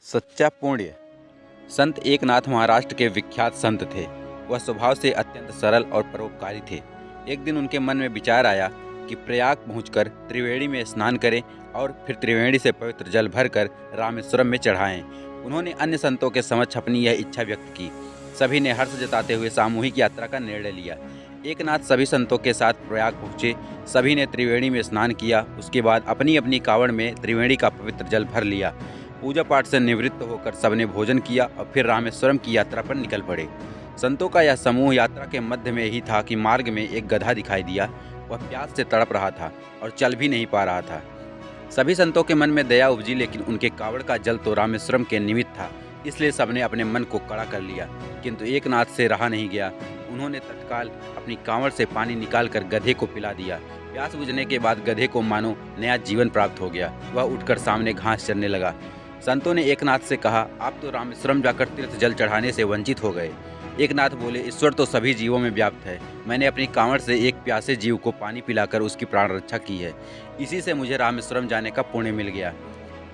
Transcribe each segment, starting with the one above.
सच्चा पुण्य। संत एकनाथ महाराष्ट्र के विख्यात संत थे। वह स्वभाव से अत्यंत सरल और परोपकारी थे। एक दिन उनके मन में विचार आया कि प्रयाग पहुंचकर त्रिवेणी में स्नान करें और फिर त्रिवेणी से पवित्र जल भरकर रामेश्वरम में चढ़ाएं। उन्होंने अन्य संतों के समक्ष अपनी यह इच्छा व्यक्त की। सभी ने हर्ष जताते हुए सामूहिक यात्रा का निर्णय लिया। एकनाथ सभी संतों के साथ प्रयाग पहुंचे। सभी ने त्रिवेणी में स्नान किया। उसके बाद अपनी अपनी कावड़ में त्रिवेणी का पवित्र जल भर लिया। पूजा पाठ से निवृत्त होकर सबने भोजन किया और फिर रामेश्वरम की यात्रा पर निकल पड़े। संतों का यह समूह यात्रा के मध्य में ही था कि मार्ग में एक गधा दिखाई दिया। वह प्यास से तड़प रहा था और चल भी नहीं पा रहा था। सभी संतों के मन में दया उपजी, लेकिन उनके कावड़ का जल तो रामेश्वरम के निमित्त था, इसलिए सबने अपने मन को कड़ा कर लिया। किंतु एकनाथ से रहा नहीं गया। उन्होंने तत्काल अपनी कांवड़ से पानी निकालकर गधे को पिला दिया। प्यास बुझने के बाद गधे को मानो नया जीवन प्राप्त हो गया। वह उठकर सामने घास चरने लगा। संतों ने एकनाथ से कहा, आप तो रामेश्वरम जाकर तीर्थ जल चढ़ाने से वंचित हो गए। एकनाथ बोले, ईश्वर तो सभी जीवों में व्याप्त है। मैंने अपनी कांवड़ से एक प्यासे जीव को पानी पिलाकर उसकी प्राण रक्षा की है। इसी से मुझे रामेश्वरम जाने का पुण्य मिल गया।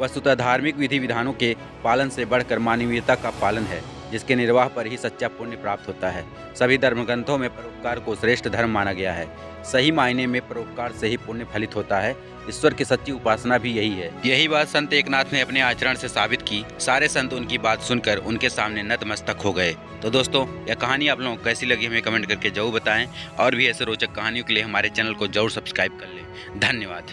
वस्तुतः धार्मिक विधि विधानों के पालन से बढ़कर मानवीयता का पालन है, जिसके निर्वाह पर ही सच्चा पुण्य प्राप्त होता है। सभी धर्म ग्रंथों में परोपकार को श्रेष्ठ धर्म माना गया है। सही मायने में परोपकार से ही पुण्य फलित होता है। ईश्वर की सच्ची उपासना भी यही है। यही बात संत एकनाथ ने अपने आचरण से साबित की। सारे संत उनकी बात सुनकर उनके सामने नतमस्तक हो गए। तो दोस्तों, यह कहानी आप लोगों को कैसी लगी हमें कमेंट करके जरूर बताएं और भी ऐसे रोचक कहानियों के लिए हमारे चैनल को जरूर सब्सक्राइब कर लें। धन्यवाद।